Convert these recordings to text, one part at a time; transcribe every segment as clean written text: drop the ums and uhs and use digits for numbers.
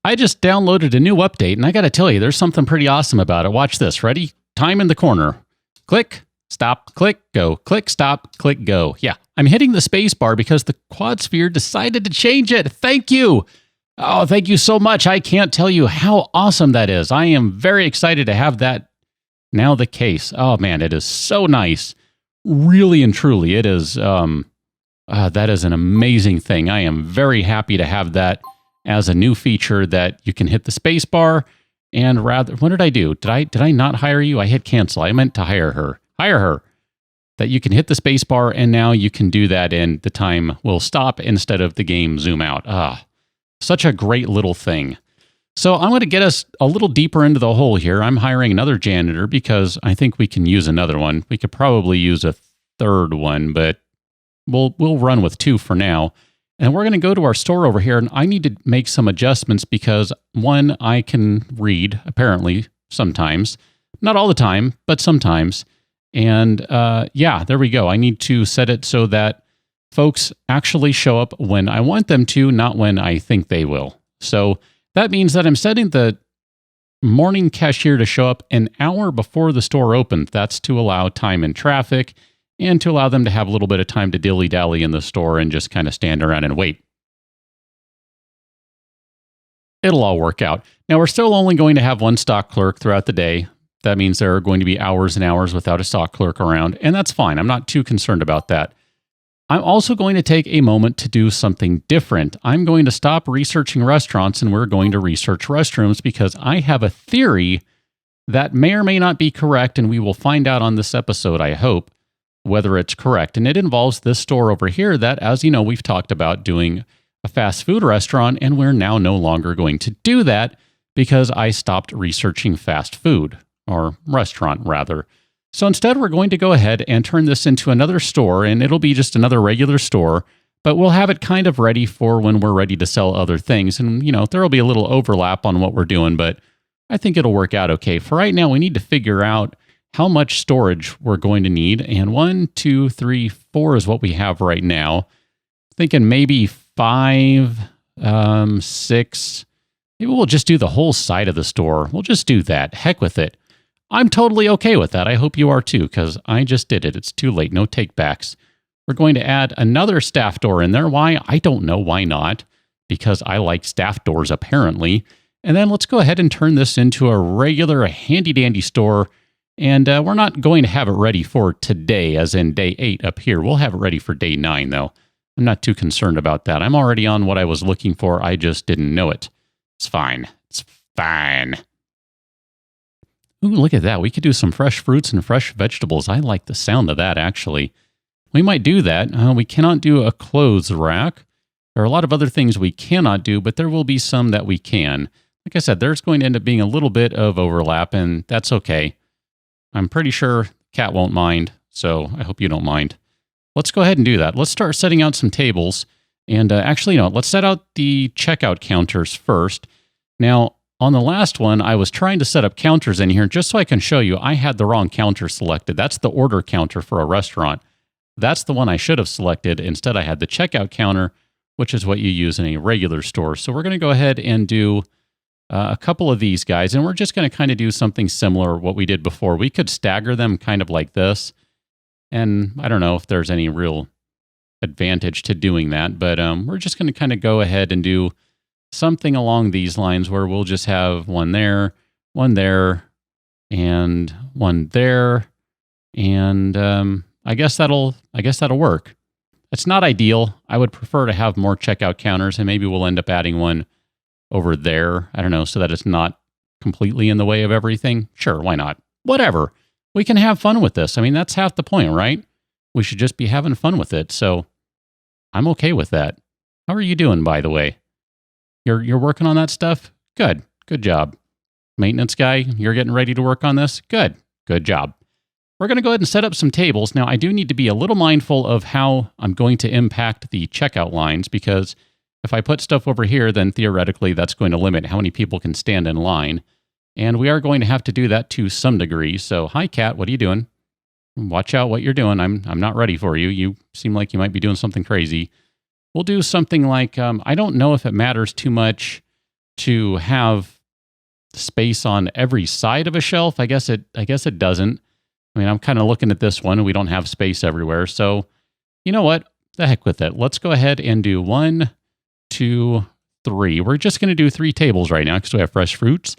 I just downloaded a new update, and I got to tell you, there's something pretty awesome about it. Watch this. Ready? Time in the corner. Click, stop, click, go. Click, stop, click, go. Yeah, I'm hitting the space bar because the quad sphere decided to change it. Thank you. Oh, thank you so much. I can't tell you how awesome that is. I am very excited to have that now the case. Oh, man, it is so nice. Really and truly, it is. That is an amazing thing. I am very happy to have that as a new feature that you can hit the space bar and rather, what did I do? Did I not hire you? I hit cancel. I meant to hire her. Hire her. That you can hit the space bar and now you can do that and the time will stop instead of the game zoom out. Such a great little thing. So I'm going to get us a little deeper into the hole here. I'm hiring another janitor because I think we can use another one. We could probably use a third one, but we'll run with two for now. And we're going to go to our store over here, and I need to make some adjustments because, one, I can read, apparently, sometimes. Not all the time, but sometimes. And yeah, there we go. I need to set it so that folks actually show up when I want them to, not when I think they will. So that means that I'm setting the morning cashier to show up an hour before the store opens. That's to allow time in traffic and to allow them to have a little bit of time to dilly-dally in the store and just kind of stand around and wait. It'll all work out. Now, we're still only going to have one stock clerk throughout the day. That means there are going to be hours and hours without a stock clerk around, and that's fine. I'm not too concerned about that. I'm also going to take a moment to do something different. I'm going to stop researching restaurants, and we're going to research restrooms because I have a theory that may or may not be correct, and we will find out on this episode, I hope, whether it's correct. And it involves this store over here that, as you know, we've talked about doing a fast food restaurant, and we're now no longer going to do that because I stopped researching fast food, or restaurant rather. So instead, we're going to go ahead and turn this into another store, and it'll be just another regular store, but we'll have it kind of ready for when we're ready to sell other things. And, you know, there will be a little overlap on what we're doing, but I think it'll work out okay. For right now, we need to figure out how much storage we're going to need. And 1, 2, 3, 4 is what we have right now. Thinking maybe 5, 6. Maybe we'll just do the whole side of the store. We'll just do that. Heck with it. I'm totally okay with that. I hope you are too, because I just did it. It's too late. No takebacks. We're going to add another staff door in there. Why? I don't know. Why not? Because I like staff doors, apparently. And then let's go ahead and turn this into a regular handy-dandy store. And we're not going to have it ready for today, as in day 8 up here. We'll have it ready for day 9, though. I'm not too concerned about that. I'm already on what I was looking for. I just didn't know it. It's fine. It's fine. Ooh, look at that. We could do some fresh fruits and fresh vegetables. I like the sound of that, actually. We might do that. We cannot do a clothes rack. There are a lot of other things we cannot do, but there will be some that we can. Like I said, there's going to end up being a little bit of overlap, and that's okay. I'm pretty sure Cat won't mind, so I hope you don't mind. Let's go ahead and do that. Let's start setting out some tables. And actually, no, let's set out the checkout counters first. Now, on the last one, I was trying to set up counters in here just so I can show you I had the wrong counter selected. That's the order counter for a restaurant. That's the one I should have selected. Instead, I had the checkout counter, which is what you use in a regular store. So we're going to go ahead and do a couple of these guys, and we're just going to kind of do something similar to what we did before. We could stagger them kind of like this, and I don't know if there's any real advantage to doing that, but we're just going to kind of go ahead and do something along these lines where we'll just have one there, and one there, and I guess that'll work. It's not ideal. I would prefer to have more checkout counters, and maybe we'll end up adding one over there. I don't know, so that it's not completely in the way of everything. Sure, why not? Whatever. We can have fun with this. I mean, that's half the point, right? We should just be having fun with it. So I'm okay with that. How are you doing, by the way? You're working on that stuff? Good. Good job. Maintenance guy, you're getting ready to work on this? Good. Good job. We're going to go ahead and set up some tables. Now, I do need to be a little mindful of how I'm going to impact the checkout lines, because if I put stuff over here, then theoretically that's going to limit how many people can stand in line. And we are going to have to do that to some degree. So, hi, Kat, what are you doing? Watch out what you're doing. I'm not ready for you. You seem like you might be doing something crazy. We'll do something like, I don't know if it matters too much to have space on every side of a shelf. I guess it doesn't. I mean, I'm kind of looking at this one and we don't have space everywhere. So, you know what? The heck with it. Let's go ahead and do 1, 2, 3. We're just going to do 3 tables right now because we have fresh fruits,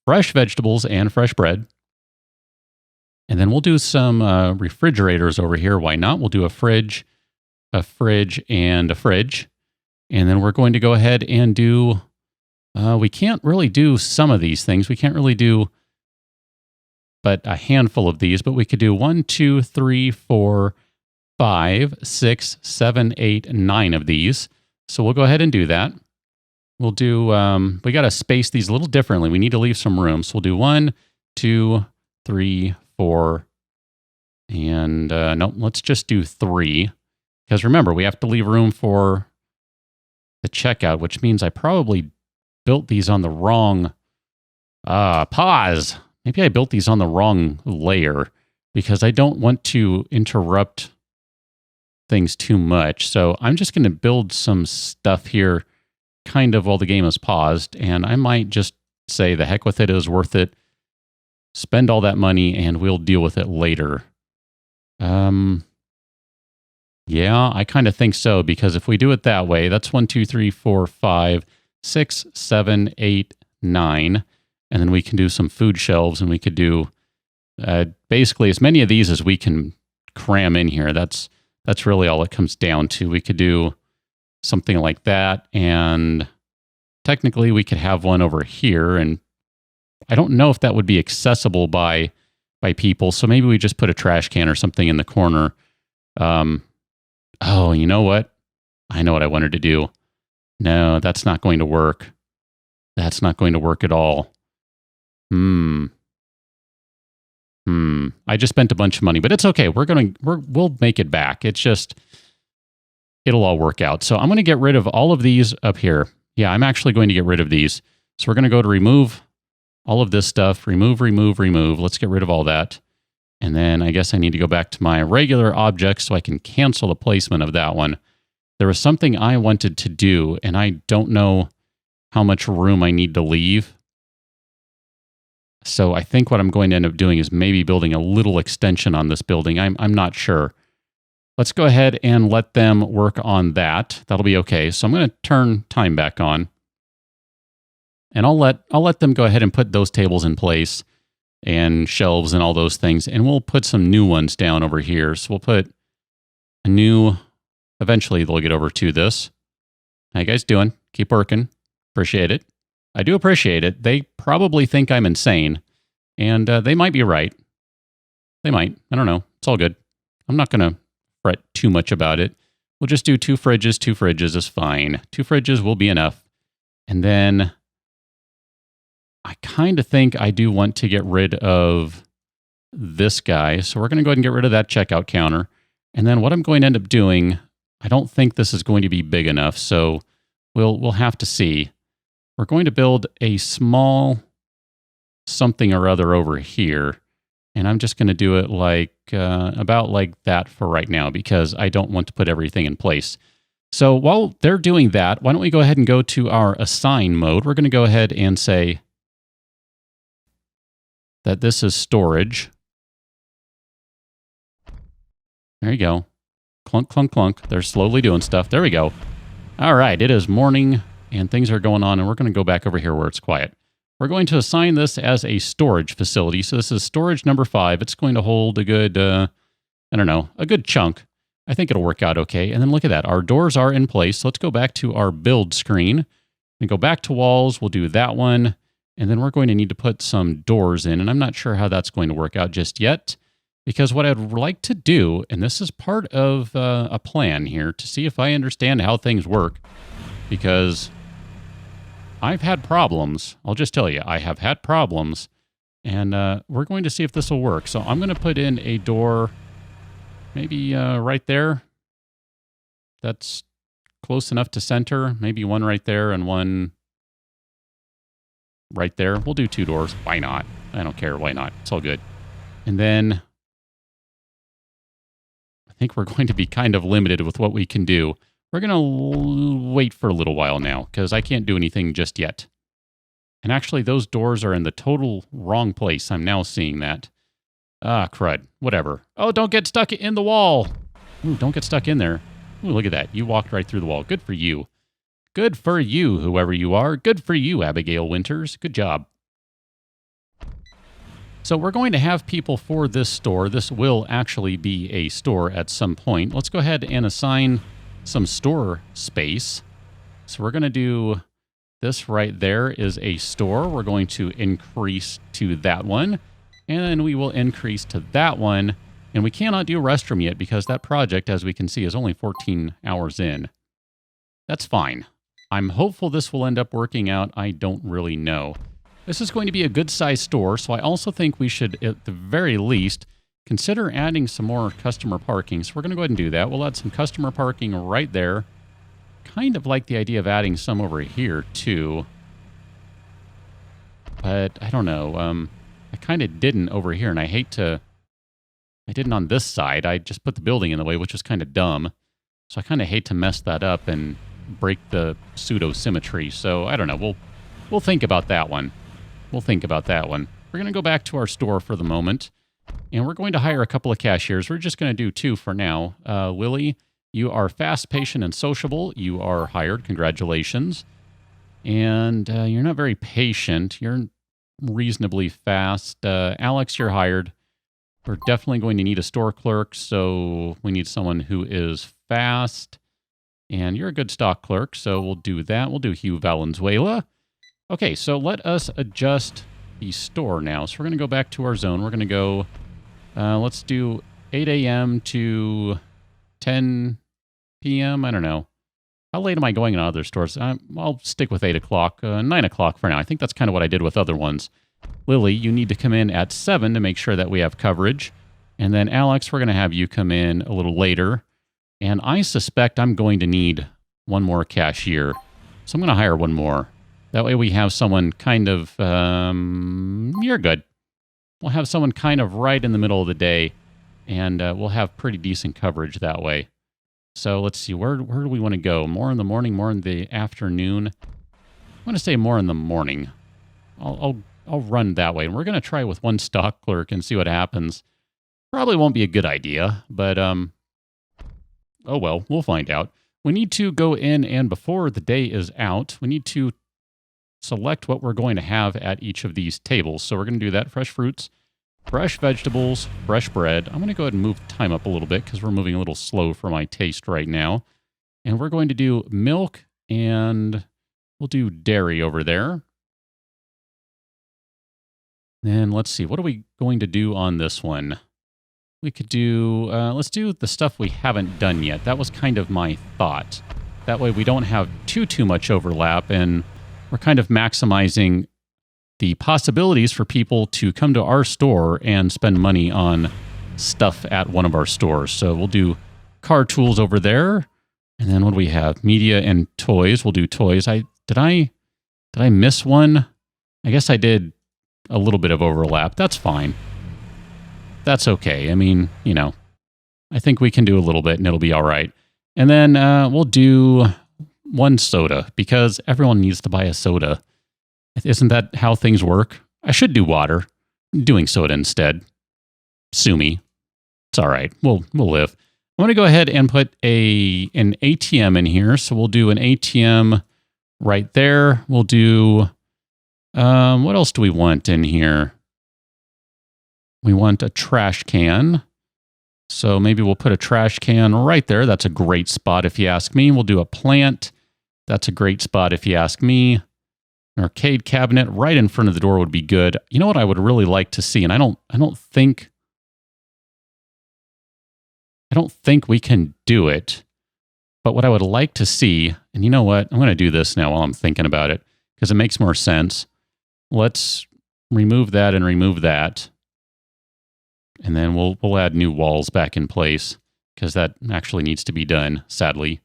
fresh vegetables, and fresh bread. And then we'll do some refrigerators over here. Why not? We'll do a fridge, and a fridge. And then we're going to go ahead and do, we can't really do some of these things. We can't really do but a handful of these, but we could do 1, 2, 3, 4, 5, 6, 7, 8, 9 of these. So we'll go ahead and do that. We'll do, we got to space these a little differently. We need to leave some room. So we'll do 1, 2, 3, 4, and no, let's just do 3. Because remember, we have to leave room for the checkout, which means I probably built these on the wrong, pause. Maybe I built these on the wrong layer because I don't want to interrupt things too much. So I'm just going to build some stuff here kind of while the game is paused. And I might just say the heck with it, is worth it. Spend all that money and we'll deal with it later. Yeah, I kind of think so, because if we do it that way, that's 1, 2, 3, 4, 5, 6, 7, 8, 9. And then we can do some food shelves, and we could do basically as many of these as we can cram in here. That's really all it comes down to. We could do something like that, and technically we could have one over here, and I don't know if that would be accessible by people, so maybe we just put a trash can or something in the corner. Oh, you know what? I know what I wanted to do. No, that's not going to work. That's not going to work at all. I just spent a bunch of money, but it's okay. We'll make it back. It's just, it'll all work out. So I'm going to get rid of all of these up here. Yeah, I'm actually going to get rid of these. So we're going to go to remove all of this stuff. Remove. Let's get rid of all that. And then I guess I need to go back to my regular objects so I can cancel the placement of that one. There was something I wanted to do, and I don't know how much room I need to leave. So I think what I'm going to end up doing is maybe building a little extension on this building. I'm not sure. Let's go ahead and let them work on that. That'll be okay. So I'm going to turn time back on. And I'll let them go ahead and put those tables in place and shelves and all those things. And we'll put some new ones down over here. So we'll put a new, eventually they'll get over to this. How you guys doing? Keep working. Appreciate it. I do appreciate it. They probably think I'm insane, and they might be right. They might. I don't know. It's all good. I'm not going to fret too much about it. We'll just do 2 fridges. 2 fridges is fine. 2 fridges will be enough. And then I kind of think I do want to get rid of this guy. So we're going to go ahead and get rid of that checkout counter. And then what I'm going to end up doing, I don't think this is going to be big enough, so we'll have to see. We're going to build a small something or other over here, and I'm just going to do it like about like that for right now because I don't want to put everything in place. So while they're doing that, why don't we go ahead and go to our assign mode. We're going to go ahead and say that this is storage. There you go. Clunk, clunk, clunk. They're slowly doing stuff. There we go. All right, it is morning. And things are going on, and we're going to go back over here where it's quiet. We're going to assign this as a storage facility. So this is storage number 5. It's going to hold a good, I don't know, a good chunk. I think it'll work out okay. And then look at that. Our doors are in place. So let's go back to our build screen and go back to walls. We'll do that one. And then we're going to need to put some doors in. And I'm not sure how that's going to work out just yet, because what I'd like to do, and this is part of a plan here to see if I understand how things work, because I've had problems. I'll just tell you, I have had problems, and we're going to see if this will work. So I'm going to put in a door maybe right there. That's close enough to center. Maybe one right there and one right there. We'll do 2 doors. Why not? I don't care. Why not? It's all good. And then I think we're going to be kind of limited with what we can do. We're going to wait for a little while now because I can't do anything just yet. And actually, those doors are in the total wrong place. I'm now seeing that. Ah, crud. Whatever. Oh, don't get stuck in the wall. Ooh, don't get stuck in there. Ooh, look at that. You walked right through the wall. Good for you. Good for you, whoever you are. Good for you, Abigail Winters. Good job. So we're going to have people for this store. This will actually be a store at some point. Let's go ahead and assign some store space. So we're going to do this right there is a store. We're going to increase to that one. And then we will increase to that one. And we cannot do restroom yet because that project, as we can see, is only 14 hours in. That's fine. I'm hopeful this will end up working out. I don't really know. This is going to be a good-sized store, so I also think we should, at the very least, consider adding some more customer parking. So we're going to go ahead and do that. We'll add some customer parking right there. Kind of like the idea of adding some over here, too. But I don't know. I kind of didn't over here, and I hate to... I didn't on this side. I just put the building in the way, which was kind of dumb. So I kind of hate to mess that up and break the pseudo-symmetry. So I don't know. We'll think about that one. We'll think about that one. We're going to go back to our store for the moment, and we're going to hire a couple of cashiers. We're just going to do 2 for now. Lily, you are fast, patient, and sociable. You are hired. Congratulations. And you're not very patient. You're reasonably fast. Alex, you're hired. We're definitely going to need a store clerk, so we need someone who is fast. And you're a good stock clerk, so we'll do that. We'll do Hugh Valenzuela. Okay, so let us adjust the store now. So we're going to go back to our zone. We're going to go, let's do 8 a.m. to 10 p.m. I don't know. How late am I going in other stores? I'll stick with 8 o'clock, 9 o'clock for now. I think that's kind of what I did with other ones. Lily, you need to come in at 7 to make sure that we have coverage. And then Alex, we're going to have you come in a little later. And I suspect I'm going to need one more cashier. So I'm going to hire one more. That way we have someone kind of, you're good. We'll have someone kind of right in the middle of the day, and we'll have pretty decent coverage that way. So let's see, where do we want to go? More in the morning, more in the afternoon? I'm going to say more in the morning. I'll run that way. And we're going to try with one stock clerk and see what happens. Probably won't be a good idea, but, oh well, we'll find out. We need to go in, and before the day is out, we need to select what we're going to have at each of these tables. So we're going to do that. Fresh fruits, fresh vegetables, fresh bread. I'm going to go ahead and move time up a little bit because we're moving a little slow for my taste right now. And we're going to do milk, and we'll do dairy over there. Then let's see. What are we going to do on this one? We could do, let's do the stuff we haven't done yet. That was kind of my thought. That way we don't have too much overlap, and we're kind of maximizing the possibilities for people to come to our store and spend money on stuff at one of our stores. So we'll do car tools over there. And then what do we have? Media and toys. We'll do toys. Did I miss one? I guess I did a little bit of overlap. That's fine. That's okay. I mean, you know, I think we can do a little bit and it'll be all right. And then we'll do one soda because everyone needs to buy a soda. Isn't that how things work? I should do water. I'm doing soda instead. Sue me. It's all right. We'll live. I'm going to go ahead and put an ATM in here. So we'll do an ATM right there. We'll do, what else do we want in here? We want a trash can. So maybe we'll put a trash can right there. That's a great spot if you ask me. We'll do a plant. That's a great spot if you ask me. An arcade cabinet right in front of the door would be good. You know what I would really like to see, and I don't think we can do it, but what I would like to see, and you know what? I'm going to do this now while I'm thinking about it because it makes more sense. Let's remove that and remove that. And then we'll add new walls back in place because that actually needs to be done, sadly.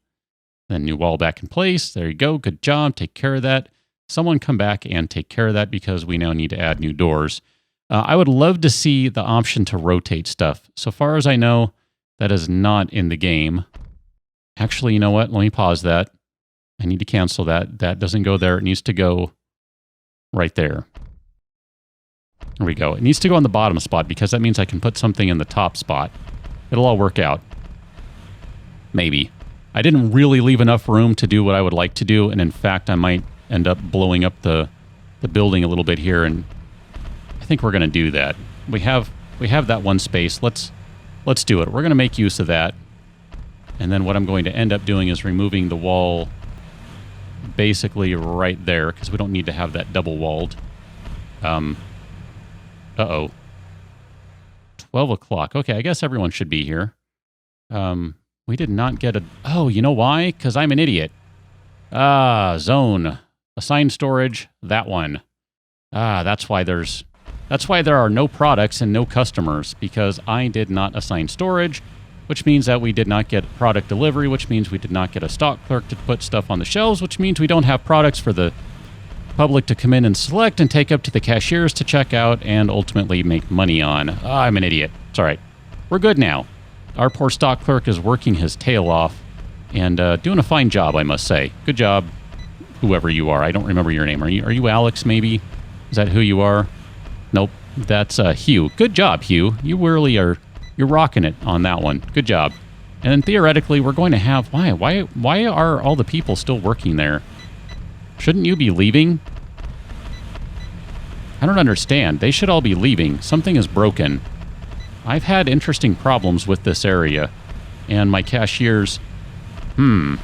Then new wall back in place. There you go. Good job. Take care of that. Someone come back and take care of that because we now need to add new doors. I would love to see the option to rotate stuff. So far as I know, that is not in the game. Actually, you know what? Let me pause that. I need to cancel that. That doesn't go there. It needs to go right there. There we go. It needs to go on the bottom spot because that means I can put something in the top spot. It'll all work out. Maybe. I didn't really leave enough room to do what I would like to do, and in fact, I might end up blowing up the building a little bit here, and I think we're going to do that. We have that one space. Let's do it. We're going to make use of that, and then what I'm going to end up doing is removing the wall basically right there, because we don't need to have that double-walled. Uh-oh. 12 o'clock. Okay, I guess everyone should be here. We did not get a... Oh, you know why? Because I'm an idiot. Zone. Assigned storage. That one. That's why there are no products and no customers, because I did not assign storage, which means that we did not get product delivery, which means we did not get a stock clerk to put stuff on the shelves, which means we don't have products for the public to come in and select and take up to the cashiers to check out and ultimately make money on. I'm an idiot. It's all right. We're good now. Our poor stock clerk is working his tail off and doing a fine job, I must say. Good job, whoever you are. I don't remember your name. Are you Alex, maybe? Is that who you are? Nope. That's Hugh. Good job, Hugh. You really are... You're rocking it on that one. Good job. And then theoretically, we're going to have... Why are all the people still working there? Shouldn't you be leaving? I don't understand. They should all be leaving. Something is broken. I've had interesting problems with this area. And my cashiers... I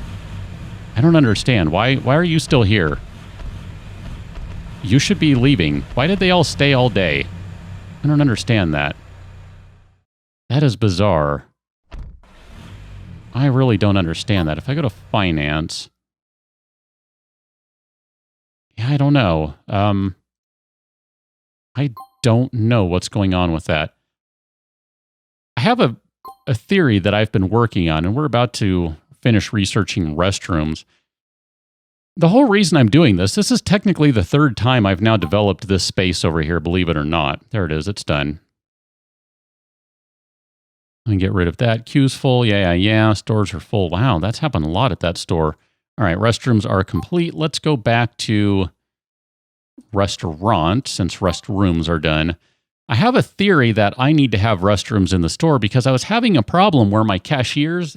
don't understand. Why are you still here? You should be leaving. Why did they all stay all day? I don't understand that. That is bizarre. I really don't understand that. If I go to finance... Yeah, I don't know. I don't know what's going on with that. I have a theory that I've been working on, and we're about to finish researching restrooms. The whole reason I'm doing this is technically the third time I've now developed this space over here, believe it or not. There it is. It's done. Let me get rid of that. Queue's full. Yeah. Stores are full. Wow, that's happened a lot at that store. All right, restrooms are complete. Let's go back to restaurant, since restrooms are done. I have a theory that I need to have restrooms in the store because I was having a problem where my cashiers,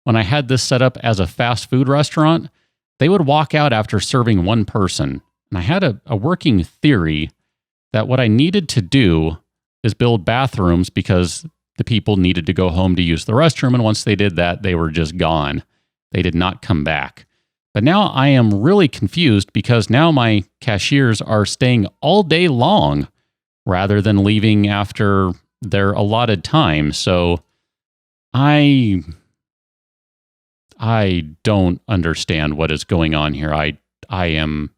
when I had this set up as a fast food restaurant, they would walk out after serving one person. And I had a working theory that what I needed to do is build bathrooms because the people needed to go home to use the restroom. And once they did that, they were just gone. They did not come back. But now I am really confused because now my cashiers are staying all day long rather than leaving after their allotted time. So I don't understand what is going on here. I am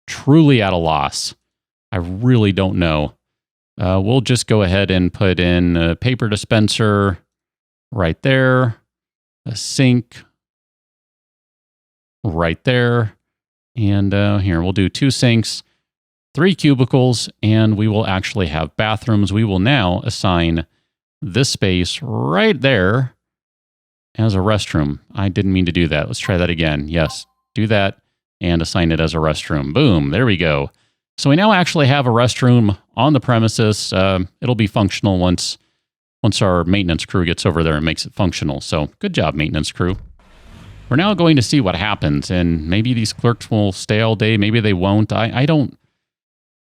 truly at a loss. I really don't know. We'll just go ahead and put in a paper dispenser right there, a sink right there, and here we'll do 2 sinks, 3 cubicles, and we will actually have bathrooms. We will now assign this space right there as a restroom. I didn't mean to do that. Let's try that again. Yes, do that and assign it as a restroom. Boom, there we go. So we now actually have a restroom on the premises. It'll be functional once our maintenance crew gets over there and makes it functional. So good job, maintenance crew. We're now going to see what happens, and maybe these clerks will stay all day. Maybe they won't. I don't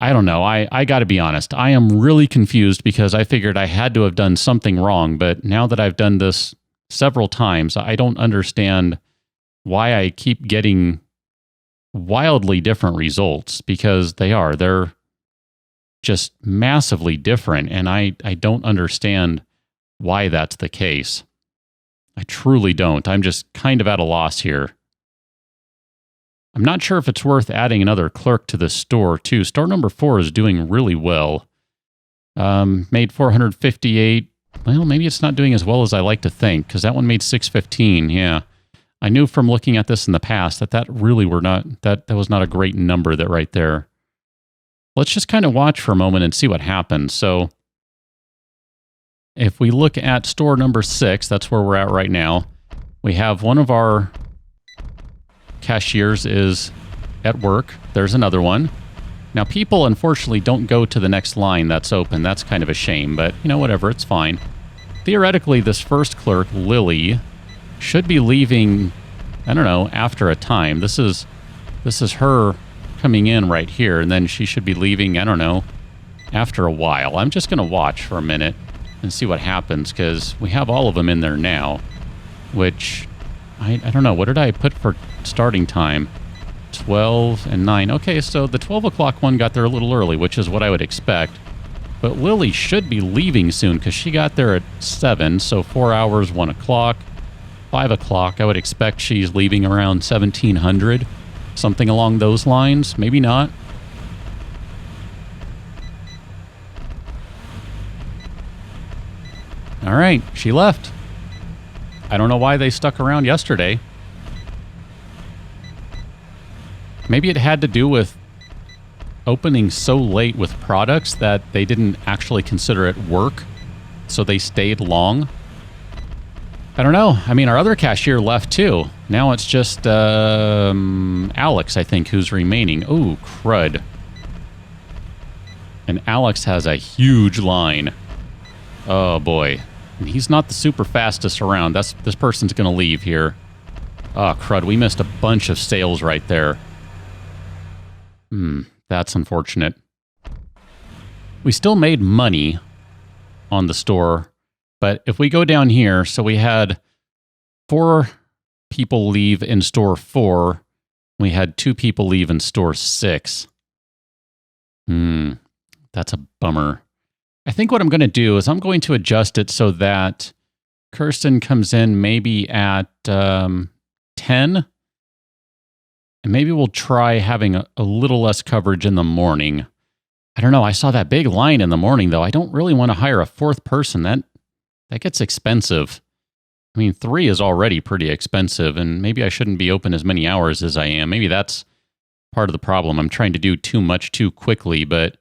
know. I got to be honest. I am really confused because I figured I had to have done something wrong, but now that I've done this several times, I don't understand why I keep getting wildly different results, because they're just massively different, and I don't understand why that's the case. I truly don't. I'm just kind of at a loss here. I'm not sure if it's worth adding another clerk to this store, too. Store number 4 is doing really well. Made 458. Well, maybe it's not doing as well as I like to think, because that one made 615. Yeah. I knew from looking at this in the past that really that was not a great number that right there. Let's just kind of watch for a moment and see what happens. So if we look at store number 6, that's where we're at right now. We have one of our cashiers is at work. There's another one. Now, people, unfortunately, don't go to the next line that's open. That's kind of a shame, but, you know, whatever, it's fine. Theoretically, this first clerk, Lily, should be leaving, I don't know, after a time. This is her coming in right here, and then she should be leaving, I don't know, after a while. I'm just going to watch for a minute and see what happens, because we have all of them in there now, which, I don't know, what did I put for starting time? 12 and 9. Okay, so the 12 o'clock one got there a little early, which is what I would expect. But Lily should be leaving soon because she got there at 7, so 4 hours, 1 o'clock, 5 o'clock. I would expect she's leaving around 1700, something along those lines. Maybe not. All right, she left. I don't know why they stuck around yesterday. Maybe it had to do with opening so late with products that they didn't actually consider it work, so they stayed long. I don't know. I mean, our other cashier left too. Now it's just Alex, I think, who's remaining. Ooh, crud. And Alex has a huge line. Oh, boy. And he's not the super fastest around. This person's going to leave here. Oh, crud. We missed a bunch of sales right there. That's unfortunate. We still made money on the store, but if we go down here, so we had 4 people leave in store 4. We had 2 people leave in store 6. That's a bummer. I think what I'm going to do is I'm going to adjust it so that Kirsten comes in maybe at 10. And maybe we'll try having a little less coverage in the morning. I don't know. I saw that big line in the morning, though. I don't really want to hire a 4th person. That gets expensive. I mean, 3 is already pretty expensive, and maybe I shouldn't be open as many hours as I am. Maybe that's part of the problem. I'm trying to do too much too quickly, but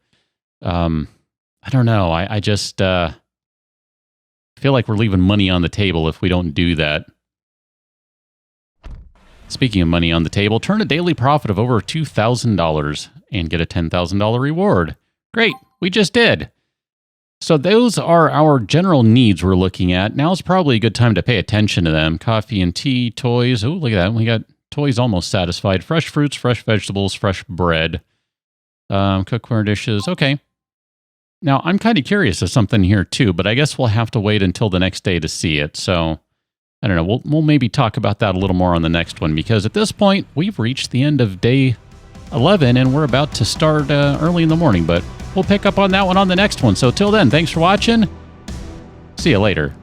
I don't know. I just feel like we're leaving money on the table if we don't do that. Speaking of money on the table, turn a daily profit of over $2,000 and get a $10,000 reward. Great, we just did. So those are our general needs we're looking at. Now's probably a good time to pay attention to them. Coffee and tea, toys. Oh, look at that. We got toys almost satisfied. Fresh fruits, fresh vegetables, fresh bread. Cookware dishes. Okay. Now, I'm kind of curious of something here too, but I guess we'll have to wait until the next day to see it. So I don't know. We'll maybe talk about that a little more on the next one, because at this point, we've reached the end of day 11, and we're about to start early in the morning, but we'll pick up on that one on the next one. So till then, thanks for watching. See you later.